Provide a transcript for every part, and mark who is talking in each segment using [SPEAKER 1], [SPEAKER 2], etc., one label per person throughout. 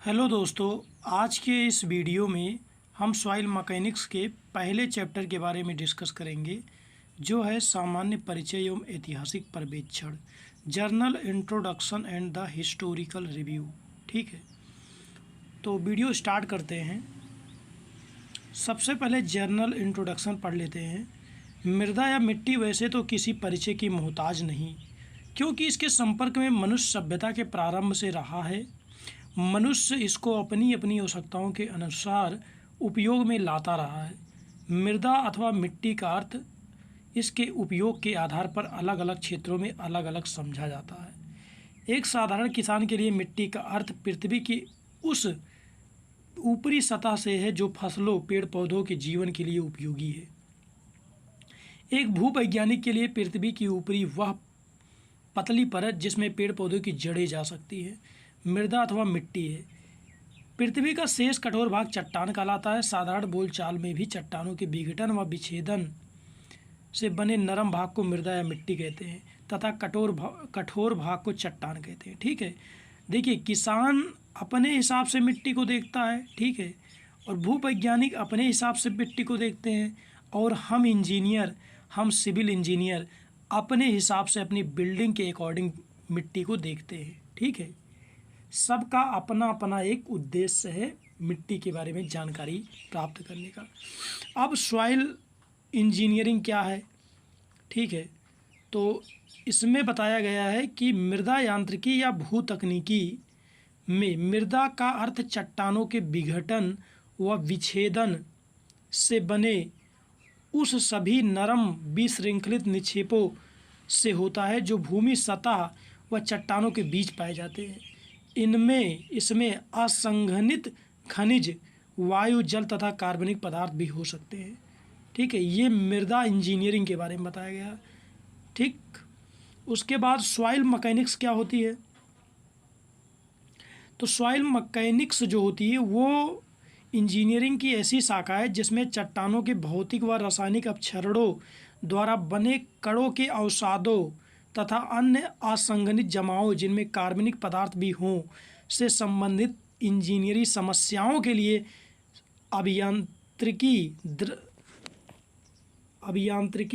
[SPEAKER 1] Hello दोस्तों, आज के इस वीडियो में हम सॉइल मैकेनिक्स के पहले चैप्टर के बारे में डिस्कस करेंगे, जो है सामान्य परिचय एवं ऐतिहासिक पर्यवेक्षण, journal introduction and the historical review. ठीक है, तो वीडियो स्टार्ट करते हैं। सबसे पहले जर्नल इंट्रोडक्शन पढ़ लेते हैं। मृदा या मिट्टी वैसे तो किसी परिचय की मोहताज नहीं, क्योंकि इसके संपर्क में मनुष्य सभ्यता के प्रारंभ से रहा है। मनुष्य इसको अपनी अपनी आवश्यकताओं के अनुसार उपयोग में लाता रहा है। मृदा अथवा मिट्टी का अर्थ इसके उपयोग के आधार पर अलग अलग क्षेत्रों में अलग अलग समझा जाता है। एक साधारण किसान के लिए मिट्टी का अर्थ पृथ्वी की उस ऊपरी सतह से है जो फसलों, पेड़ पौधों के जीवन के लिए उपयोगी है। एक भूवैज्ञानिक के लिए पृथ्वी की ऊपरी वह पतली परत जिसमें पेड़ पौधों की जड़ें जा सकती है मृदा अथवा मिट्टी है। पृथ्वी का शेष कठोर भाग चट्टान कहलाता है। साधारण बोलचाल में भी चट्टानों के विघटन व विच्छेदन से बने नरम भाग को मृदा या मिट्टी कहते हैं तथा कठोर भाग को चट्टान कहते हैं। ठीक है, देखिए, किसान अपने हिसाब से मिट्टी को देखता है, ठीक है, और भूवैज्ञानिक अपने हिसाब से मिट्टी को देखते हैं, और हम इंजीनियर, हम सिविल इंजीनियर अपने हिसाब से अपनी बिल्डिंग के अकॉर्डिंग मिट्टी को देखते हैं। ठीक है, सबका अपना अपना एक उद्देश्य है मिट्टी के बारे में जानकारी प्राप्त करने का। अब सॉइल इंजीनियरिंग क्या है? ठीक है, तो इसमें बताया गया है कि मृदा यांत्रिकी या भू तकनीकी में मृदा का अर्थ चट्टानों के विघटन व विच्छेदन से बने उस सभी नरम विशृंखलित निक्षेपों से होता है जो भूमि सतह व चट्टानों के बीच पाए जाते हैं। इसमें असंघनित खनिज, वायु, जल तथा कार्बनिक पदार्थ भी हो सकते हैं। ठीक है, ये मृदा इंजीनियरिंग के बारे में बताया गया। ठीक, उसके बाद सॉइल मैकेनिक्स क्या होती है? तो सॉइल मैकेनिक्स जो होती है वो इंजीनियरिंग की ऐसी शाखा है जिसमें चट्टानों के भौतिक व रासायनिक अपक्षरणों द्वारा बने कणों के अवसादों तथा अन्य असंगठित जमावों जिनमें कार्बनिक पदार्थ भी हों से संबंधित इंजीनियरिंग समस्याओं के लिए अभियांत्रिकी,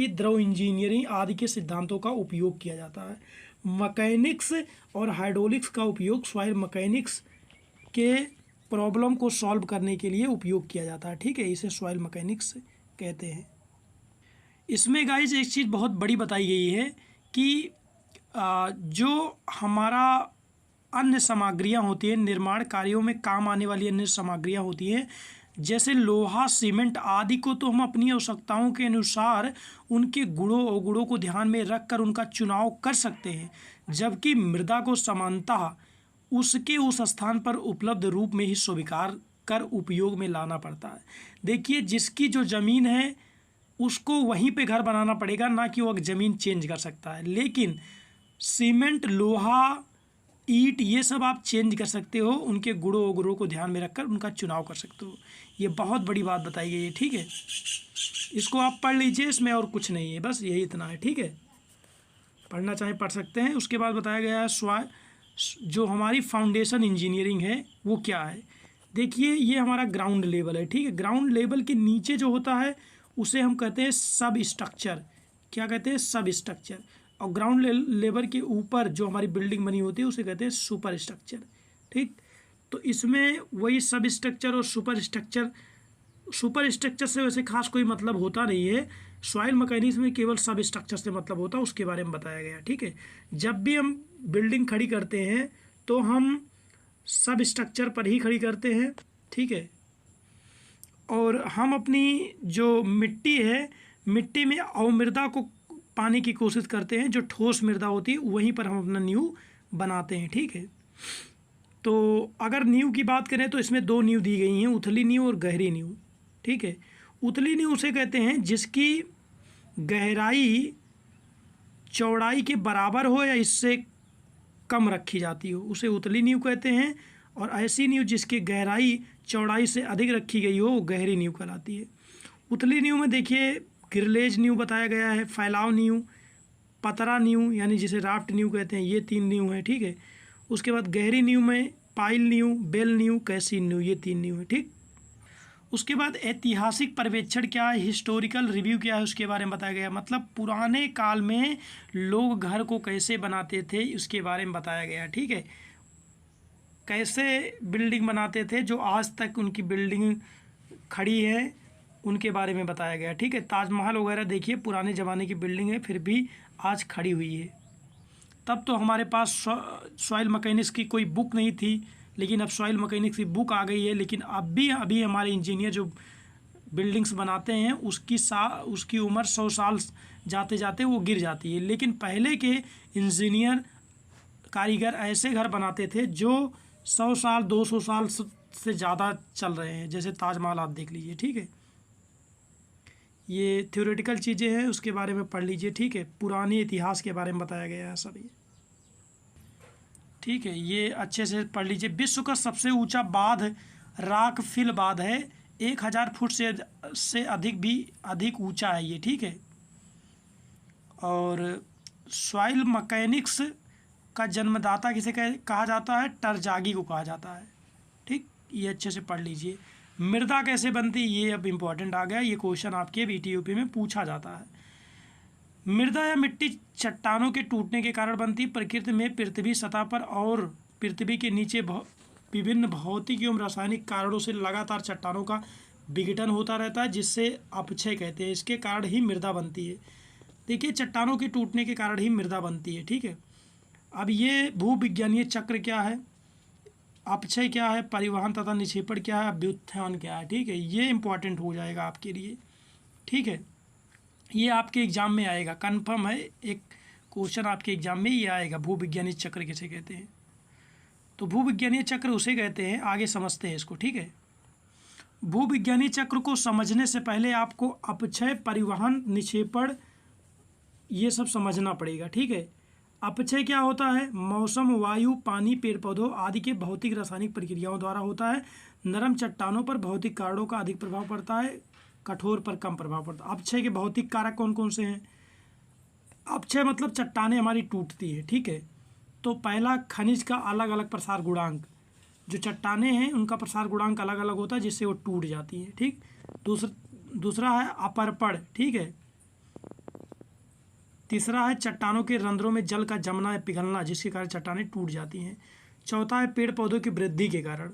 [SPEAKER 1] द्रव इंजीनियरिंग आदि के सिद्धांतों का उपयोग किया जाता है। मैकेनिक्स और हाइड्रोलिक्स का उपयोग सॉइल मैकेनिक्स के प्रॉब्लम को सॉल्व करने के लिए उपयोग किया जाता है। ठीक है, इसे सॉइल मैकेनिक्स कहते हैं। इसमें गाइस एक चीज़ बहुत बड़ी बताई गई है कि जो हमारा अन्य सामग्रियां होती हैं, निर्माण कार्यों में काम आने वाली अन्य सामग्रियां होती हैं, जैसे लोहा, सीमेंट आदि को तो हम अपनी आवश्यकताओं के अनुसार उनके गुणों अवगुणों को ध्यान में रखकर उनका चुनाव कर सकते हैं, जबकि मृदा को समानतः उसके उस स्थान पर उपलब्ध रूप में ही स्वीकार कर उपयोग में लाना पड़ता है। देखिए, जिसकी जो ज़मीन है उसको वहीं पे घर बनाना पड़ेगा, ना कि वो ज़मीन चेंज कर सकता है। लेकिन सीमेंट, लोहा, ईंट, ये सब आप चेंज कर सकते हो, उनके गुणों अवगुणों को ध्यान में रखकर उनका चुनाव कर सकते हो। ये बहुत बड़ी बात बताई गई है। ठीक है, इसको आप पढ़ लीजिए, इसमें और कुछ नहीं है, बस यही इतना है। ठीक है, पढ़ना चाहें पढ़ सकते हैं। उसके बाद बताया गया है जो हमारी फाउंडेशन इंजीनियरिंग है वो क्या है। देखिए, ये हमारा ग्राउंड लेवल है। ठीक है, ग्राउंड लेवल के नीचे जो होता है उसे हम कहते हैं सब स्ट्रक्चर। क्या कहते हैं? सब स्ट्रक्चर। और ग्राउंड लेवल के ऊपर जो हमारी बिल्डिंग बनी होती है उसे कहते हैं सुपर स्ट्रक्चर। ठीक, तो इसमें वही सब स्ट्रक्चर और सुपर स्ट्रक्चर से वैसे खास कोई मतलब होता नहीं है। सॉइल मैकेनिक्स में केवल सब स्ट्रक्चर से मतलब होता है, उसके बारे में बताया गया। ठीक है, जब भी हम बिल्डिंग खड़ी करते हैं तो हम सब स्ट्रक्चर पर ही खड़ी करते हैं। ठीक है, और हम अपनी जो मिट्टी है, मिट्टी में अवमृदा को पाने की कोशिश करते हैं। जो ठोस मृदा होती है वहीं पर हम अपना नींव बनाते हैं। ठीक है, तो अगर नींव की बात करें तो इसमें दो नींव दी गई हैं, उथली नींव और गहरी नींव। ठीक है, उथली नींव उसे कहते हैं जिसकी गहराई चौड़ाई के बराबर हो या इससे कम रखी जाती हो, उसे उथली नींव कहते हैं। और ऐसी नींव जिसकी गहराई चौड़ाई से अधिक रखी गई हो वो गहरी नींव कहलाती है। उथली नींव में देखिए गिरलेज नींव बताया गया है, फैलाव नींव, पतरा नींव यानी जिसे राफ्ट नींव कहते हैं, ये 3 नींव है। ठीक है, उसके बाद गहरी नींव में स्पाइल न्यू, बेल न्यू, कैसी न्यू, ये 3 न्यू है। ठीक, उसके बाद ऐतिहासिक पर्यवेक्षण क्या है, हिस्टोरिकल रिव्यू क्या है, उसके बारे में बताया गया। मतलब पुराने काल में लोग घर को कैसे बनाते थे उसके बारे में बताया गया। ठीक है, कैसे बिल्डिंग बनाते थे जो आज तक उनकी बिल्डिंग खड़ी है उनके बारे में बताया गया। ठीक है, ताजमहल वगैरह देखिए पुराने ज़माने की बिल्डिंग है फिर भी आज खड़ी हुई है। तब तो हमारे पास सॉइल मैकेनिक्स की कोई बुक नहीं थी, लेकिन अब सॉइल मैकेनिक्स की बुक आ गई है। लेकिन अभी हमारे इंजीनियर जो बिल्डिंग्स बनाते हैं उसकी उम्र 100 साल जाते जाते वो गिर जाती है। लेकिन पहले के इंजीनियर कारीगर ऐसे घर बनाते थे जो 100 साल 200 साल से ज़्यादा चल रहे हैं, जैसे ताजमहल आप देख लीजिए। ठीक है, ये थ्योरेटिकल चीज़ें हैं, उसके बारे में पढ़ लीजिए। ठीक है, पुराने इतिहास के बारे में बताया गया है सब ये। ठीक है, ये अच्छे से पढ़ लीजिए। विश्व का सबसे ऊंचा बांध रॉकफेल बांध है, 1000 फुट से अधिक ऊंचा है ये। ठीक है, और सॉइल मैकेनिक्स का जन्मदाता किसे कहा जाता है, टरजागी को कहा जाता है। ठीक, ये अच्छे से पढ़ लीजिए। मृदा कैसे बनती, ये अब इम्पोर्टेंट आ गया, ये क्वेश्चन आपके BTUP में पूछा जाता है। मृदा या मिट्टी चट्टानों के टूटने के कारण बनती है। प्रकृति में पृथ्वी सतह पर और पृथ्वी के नीचे विभिन्न भौतिक एवं रासायनिक कारणों से लगातार चट्टानों का विघटन होता रहता है, जिससे अपक्षय कहते हैं। इसके कारण ही मृदा बनती है। देखिए, चट्टानों के टूटने के कारण ही मृदा बनती है। ठीक है, अब ये भूविज्ञानीय चक्र क्या है, अपक्षय क्या है, परिवहन तथा निक्षेपण क्या है, अभ्युत्थान क्या है। ठीक है, ये इंपॉर्टेंट हो जाएगा आपके लिए। ठीक है, ये आपके एग्जाम में आएगा, कंफर्म है, एक क्वेश्चन आपके एग्जाम में ये आएगा। भूविज्ञानीय चक्र किसे कहते हैं, तो भूविज्ञानीय चक्र उसे कहते हैं, आगे समझते हैं इसको। ठीक है, भूविज्ञानीय चक्र को समझने से पहले आपको अपक्षय, परिवहन, निक्षेपण ये सब समझना पड़ेगा। ठीक है, अपक्षय क्या होता है, मौसम, वायु, पानी, पेड़ पौधों आदि के भौतिक रासायनिक प्रक्रियाओं द्वारा होता है। नरम चट्टानों पर भौतिक कारणों का अधिक प्रभाव पड़ता है, कठोर पर कम प्रभाव पड़ता है। अपक्षय के भौतिक कारक कौन कौन से हैं, अपक्षय मतलब चट्टानें हमारी टूटती है। ठीक है, तो पहला खनिज का अलग अलग प्रसार गुणांक, जो चट्टानें हैं उनका प्रसार गुणांक अलग अलग होता है जिससे वो टूट जाती हैं। ठीक, दूसरा है अपरपण। ठीक है, तीसरा है चट्टानों के रंध्रों में जल का जमना या पिघलना, जिसके कारण चट्टानें टूट जाती हैं। चौथा है पेड़ पौधों की वृद्धि के कारण,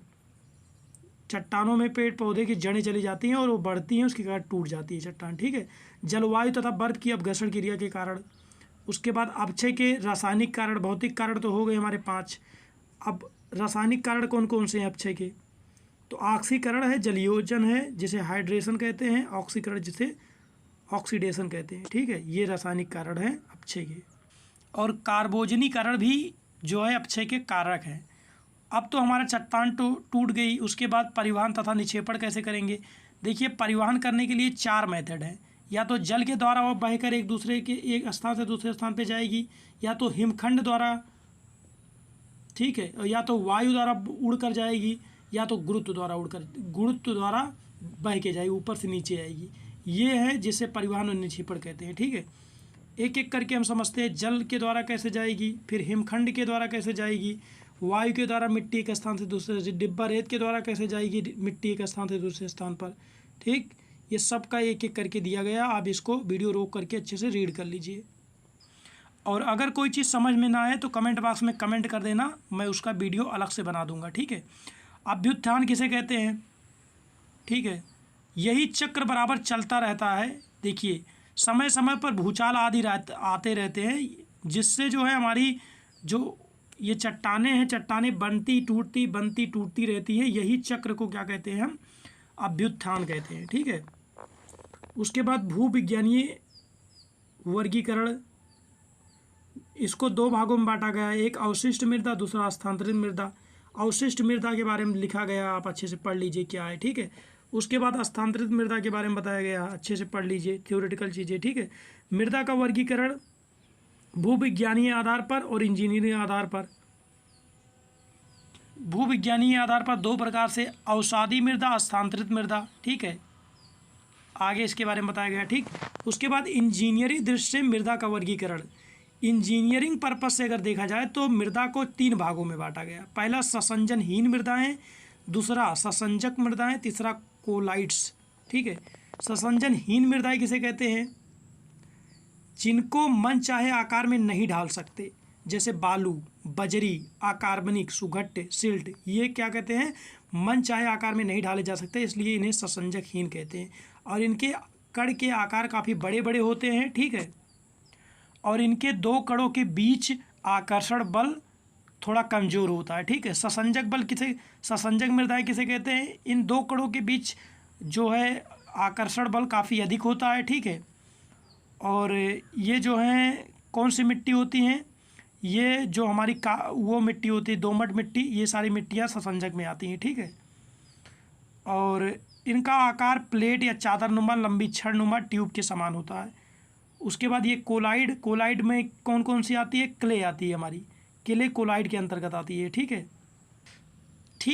[SPEAKER 1] चट्टानों में पेड़ पौधे की जड़ें चली जाती हैं और वो बढ़ती हैं, उसके कारण टूट जाती है चट्टान। ठीक है, जलवायु तथा बर्फ की अपघर्षण क्रिया के कारण। उसके बाद अपक्षय के रासायनिक कारण, भौतिक कारण तो हो गए हमारे 5। अब रासायनिक कारण कौन कौन से हैं अपक्षय के, तो ऑक्सीकरण है, जलयोजन है जिसे हाइड्रेशन कहते हैं, ऑक्सीकरण जिसे ऑक्सीडेशन कहते हैं। ठीक है, ये रासायनिक कारण है अपक्षय के। और कार्बोजनीकरण भी जो है अपक्षय के कारक हैं। अब तो हमारा चट्टान टूट गई, उसके बाद परिवहन तथा निक्षेपण कैसे करेंगे। देखिए, परिवहन करने के लिए 4 मेथड हैं, या तो जल के द्वारा वह बहकर एक स्थान से दूसरे स्थान पे जाएगी, या तो हिमखंड द्वारा, ठीक है, या तो वायु द्वारा उड़कर जाएगी, या तो गुरुत्व द्वारा बह के जाएगी, ऊपर से नीचे आएगी। ये है जिसे परिवहन और निक्षेपण कहते हैं। ठीक है, एक एक करके हम समझते हैं। जल के द्वारा कैसे जाएगी, फिर हिमखंड के द्वारा कैसे जाएगी, वायु के द्वारा मिट्टी एक स्थान से दूसरे, डिब्बा रेत के द्वारा कैसे जाएगी मिट्टी एक स्थान से दूसरे स्थान पर। ठीक, ये सब का एक एक करके दिया गया, आप इसको वीडियो रोक करके अच्छे से रीड कर लीजिए। और अगर कोई चीज़ समझ में ना आए तो कमेंट बॉक्स में कमेंट कर देना, मैं उसका वीडियो अलग से बना दूंगा। ठीक है, अभ्युत्थान किसे कहते हैं, ठीक है, यही चक्र बराबर चलता रहता है। देखिए, समय समय पर भूचाल आदि आते रहते हैं, जिससे जो है हमारी जो ये चट्टानें हैं, चट्टानें बनती टूटती रहती है। यही चक्र को क्या कहते हैं हम, अभ्युत्थान कहते हैं। ठीक है, उसके बाद भूविज्ञानीय वर्गीकरण, इसको 2 भागों में बांटा गया है, एक अवशिष्ट मृदा, दूसरा स्थानांतरित मृदा। अवशिष्ट मृदा के बारे में लिखा गया, आप अच्छे से पढ़ लीजिए क्या है। ठीक है, उसके बाद स्थानांतरित मृदा के बारे में बताया गया, अच्छे से पढ़ लीजिए, थ्योरेटिकल चीज़ें। ठीक है, मृदा का वर्गीकरण भूविज्ञानीय आधार पर और इंजीनियरिंग आधार पर। भूविज्ञानीय आधार पर 2 प्रकार से, अवसादी मृदा, स्थानांतरित मृदा। ठीक है, आगे इसके बारे में बताया गया। ठीक, उसके बाद इंजीनियरिंग दृष्टि से मृदा का वर्गीकरण, इंजीनियरिंग पर्पज से अगर देखा जाए तो मृदा को 3 भागों में बांटा गया। पहला ससंजनहीन मृदाएं, दूसरा ससंजक मृदाएं, तीसरा कोलाइड्स। ठीक है, ससंजनहीन मृदाएं किसे कहते हैं? जिनको मन चाहे आकार में नहीं ढाल सकते, जैसे बालू, बजरी, अकार्बनिक, सुघट्ट, सिल्ट, ये क्या कहते हैं? मन चाहे आकार में नहीं ढाले जा सकते, इसलिए इन्हें ससंजकहीन कहते हैं। और इनके कण के आकार काफ़ी बड़े बड़े होते हैं। ठीक है, और इनके 2 कणों के बीच आकर्षण बल थोड़ा कमज़ोर होता है। ठीक है, ससंजक मृदाएं किसे कहते हैं? इन 2 कणों के बीच जो है आकर्षण बल काफ़ी अधिक होता है। ठीक है, और ये जो हैं कौन सी मिट्टी होती हैं? ये जो हमारी वो मिट्टी होती है दोमट मिट्टी, ये सारी मिट्टियाँ ससंजक में आती हैं। ठीक है, और इनका आकार प्लेट या चादरनुमा लंबी छड़नुमा ट्यूब के समान होता है। उसके बाद ये कोलाइड में कौन कौन सी आती है? क्ले आती है हमारी, क्ले कोलाइड के अंतर्गत आती है। ठीक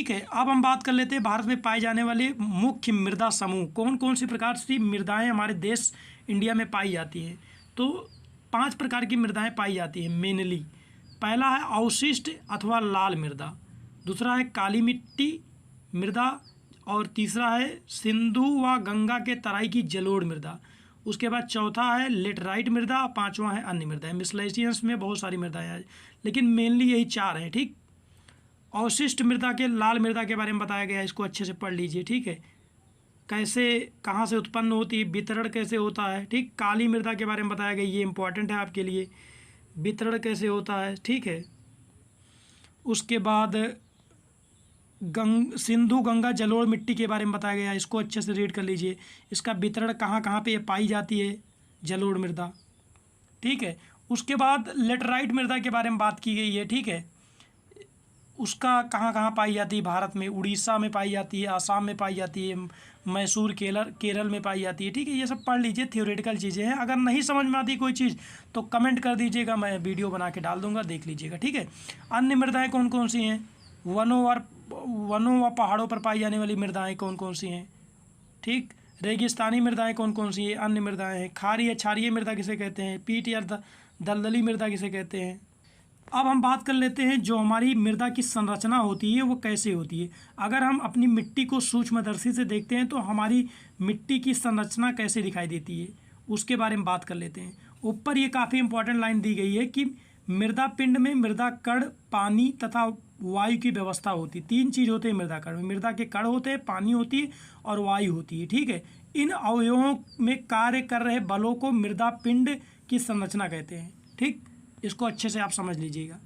[SPEAKER 1] है, अब हम बात कर लेते हैं भारत में पाए जाने वाले मुख्य मृदा समूह। कौन कौन सी प्रकार की मृदाएं हमारे देश इंडिया में पाई जाती हैं? तो 5 प्रकार की मृदाएं पाई जाती हैं मेनली। पहला है अवशिष्ट अथवा लाल मृदा, दूसरा है काली मिट्टी मृदा, और तीसरा है सिंधु व गंगा के तराई की जलोढ़ मृदा। उसके बाद चौथा है लेटराइट मृदा, पांचवा है अन्य मृदा। मिसलेनियस में बहुत सारी मृदाएं हैं, लेकिन मेनली यही 4 हैं। ठीक, अवशिष्ट मृदा के लाल मृदा के बारे में बताया गया है, इसको अच्छे से पढ़ लीजिए। ठीक है, कैसे कहाँ से उत्पन्न होती है, वितरण कैसे होता है। ठीक, काली मृदा के बारे में बताया गया, ये इंपॉर्टेंट है आपके लिए, वितरण कैसे होता है। ठीक है, उसके बाद सिंधु गंगा जलोढ़ मिट्टी के बारे में बताया गया, इसको अच्छे से रीड कर लीजिए। इसका वितरण कहाँ कहाँ पे पाई जाती है, जलोढ़ मृदा। ठीक है, उसके बाद लेटराइट मृदा के बारे में बात की गई है। ठीक है, उसका कहाँ कहाँ पाई जाती है? भारत में उड़ीसा में पाई जाती है, आसाम में पाई जाती है, मैसूर केरल में पाई जाती है। ठीक है, ये सब पढ़ लीजिए, थ्योरेटिकल चीज़ें हैं। अगर नहीं समझ में आती कोई चीज़ तो कमेंट कर दीजिएगा, मैं वीडियो बना के डाल दूंगा, देख लीजिएगा। ठीक है, अन्य मृदाएं कौन कौन सी हैं? वनों व पहाड़ों पर पाई जाने वाली मृदाएं कौन कौन सी हैं? ठीक, रेगिस्तानी मृदाएं कौन कौन सी हैं? अन्य मृदाएं हैं। खारी या क्षारीय मृदा किसे कहते हैं? पीट या दलदली मृदा किसे कहते हैं? अब हम बात कर लेते हैं जो हमारी मृदा की संरचना होती है वो कैसे होती है। अगर हम अपनी मिट्टी को सूक्ष्मदर्शी से देखते हैं तो हमारी मिट्टी की संरचना कैसे दिखाई देती है, उसके बारे में बात कर लेते हैं। ऊपर ये काफ़ी इंपॉर्टेंट लाइन दी गई है कि मृदा पिंड में मृदा कण, पानी तथा वायु की व्यवस्था होती है। 3 चीज़ होते हैं मृदा कण में, मृदा के कण होते हैं, पानी होती है और वायु होती है। ठीक है, इन अवयवों में कार्य कर रहे बलों को मृदा पिंड की संरचना कहते हैं। ठीक, इसको अच्छे से आप समझ लीजिएगा।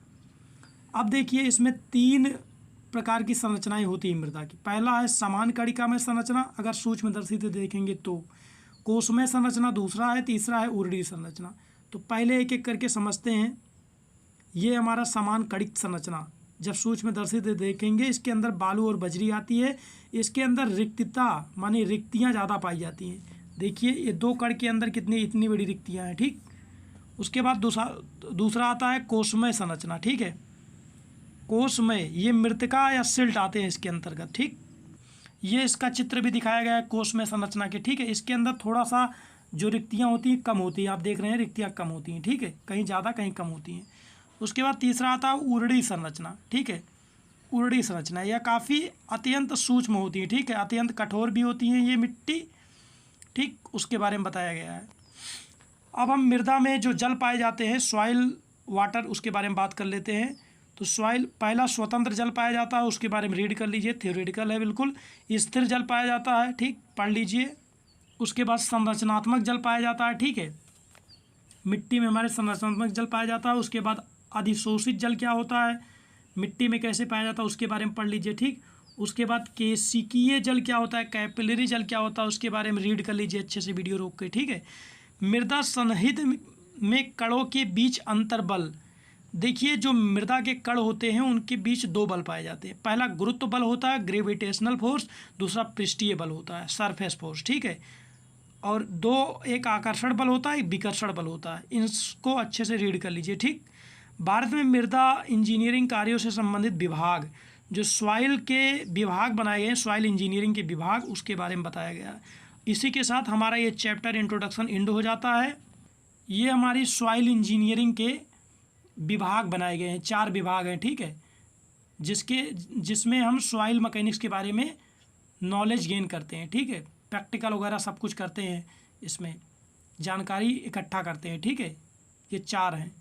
[SPEAKER 1] अब देखिए, इसमें 3 प्रकार की संरचनाएं होती हैं मृदा की। पहला है समान कणिकामय संरचना, अगर सूक्ष्मदर्शी से देखेंगे तो। कोशमय संरचना दूसरा है, तीसरा है उर्वरीय संरचना। तो पहले एक एक करके समझते हैं। ये हमारा समान कणिक संरचना, जब सूक्ष्मदर्शी से देखेंगे इसके अंदर बालू और बजरी आती है। इसके अंदर रिक्तता माने रिक्तियाँ ज़्यादा पाई जाती हैं। देखिए, ये 2 कण के अंदर इतनी बड़ी रिक्तियाँ हैं। ठीक, उसके बाद दूसरा आता है कोशमय संरचना। ठीक है, कोशमय ये मृत्तिका या सिल्ट आते हैं इसके अंतर्गत। ठीक, ये इसका चित्र भी दिखाया गया है कोशमय संरचना के। ठीक है, इसके अंदर थोड़ा सा जो रिक्तियाँ होती हैं कम होती हैं, आप देख रहे हैं रिक्तियाँ कम होती हैं। ठीक है, कहीं ज़्यादा कहीं कम होती हैं। उसके बाद तीसरा आता है उर्वरीय संरचना। ठीक है, उर्वरीय संरचना यह काफ़ी अत्यंत सूक्ष्म होती है। ठीक है, अत्यंत कठोर भी होती हैं ये मिट्टी। ठीक, उसके बारे में बताया गया है। अब हम मृदा में जो जल पाए जाते हैं, सॉइल वाटर, उसके बारे में बात कर लेते हैं। तो सॉइल, पहला स्वतंत्र जल पाया जाता है, उसके बारे में रीड कर लीजिए, थ्योरेटिकल है बिल्कुल। स्थिर जल पाया जाता है, ठीक, पढ़ लीजिए। उसके बाद संरचनात्मक जल पाया जाता है। ठीक है, मिट्टी में हमारे संरचनात्मक जल पाया जाता है। उसके बाद अधिशोषित जल क्या होता है, मिट्टी में कैसे पाया जाता है, उसके बारे में पढ़ लीजिए। ठीक, उसके बाद केशिकीय जल क्या होता है, कैपिलरी जल क्या होता है, उसके बारे में रीड कर लीजिए अच्छे से वीडियो रोक के। ठीक है, मृदा सन्निहित में कणों के बीच अंतर बल। देखिए, जो मृदा के कण होते हैं उनके बीच 2 बल पाए जाते हैं। पहला गुरुत्व बल होता है, ग्रेविटेशनल फोर्स, दूसरा पृष्ठीय बल होता है, सरफेस फोर्स। ठीक है, और एक आकर्षण बल होता है, एक विकर्षण बल होता है। इसको अच्छे से रीड कर लीजिए। ठीक, भारत में मृदा इंजीनियरिंग कार्यों से संबंधित विभाग, जो सॉइल के विभाग बनाए गए हैं, सॉइल इंजीनियरिंग के विभाग, उसके बारे में बताया गया है। इसी के साथ हमारा ये चैप्टर इंट्रोडक्शन एंड हो जाता है। ये हमारी सॉइल इंजीनियरिंग के विभाग बनाए गए हैं, 4 विभाग हैं, ठीक है, जिसमें हम सॉइल मैकेनिक्स के बारे में नॉलेज गेन करते हैं, ठीक है, प्रैक्टिकल वगैरह सब कुछ करते हैं, इसमें जानकारी इकट्ठा करते हैं, ठीक है, ये 4 हैं।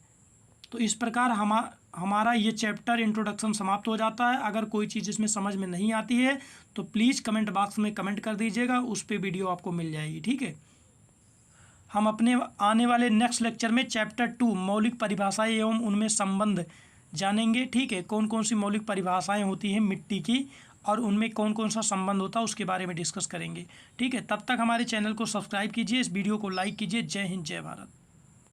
[SPEAKER 1] तो इस प्रकार हमारा ये चैप्टर इंट्रोडक्शन समाप्त हो जाता है। अगर कोई चीज़ इसमें समझ में नहीं आती है तो प्लीज़ कमेंट बॉक्स में कमेंट कर दीजिएगा, उस पर वीडियो आपको मिल जाएगी, ठीक है। हम अपने आने वाले नेक्स्ट लेक्चर में चैप्टर 2 मौलिक परिभाषाएं एवं उनमें संबंध जानेंगे, ठीक है, कौन कौन सी मौलिक परिभाषाएं होती हैं मिट्टी की और उनमें कौन कौन सा संबंध होता है उसके बारे में डिस्कस करेंगे, ठीक है। तब तक हमारे चैनल को सब्सक्राइब कीजिए, इस वीडियो को लाइक कीजिए। जय हिंद, जय भारत।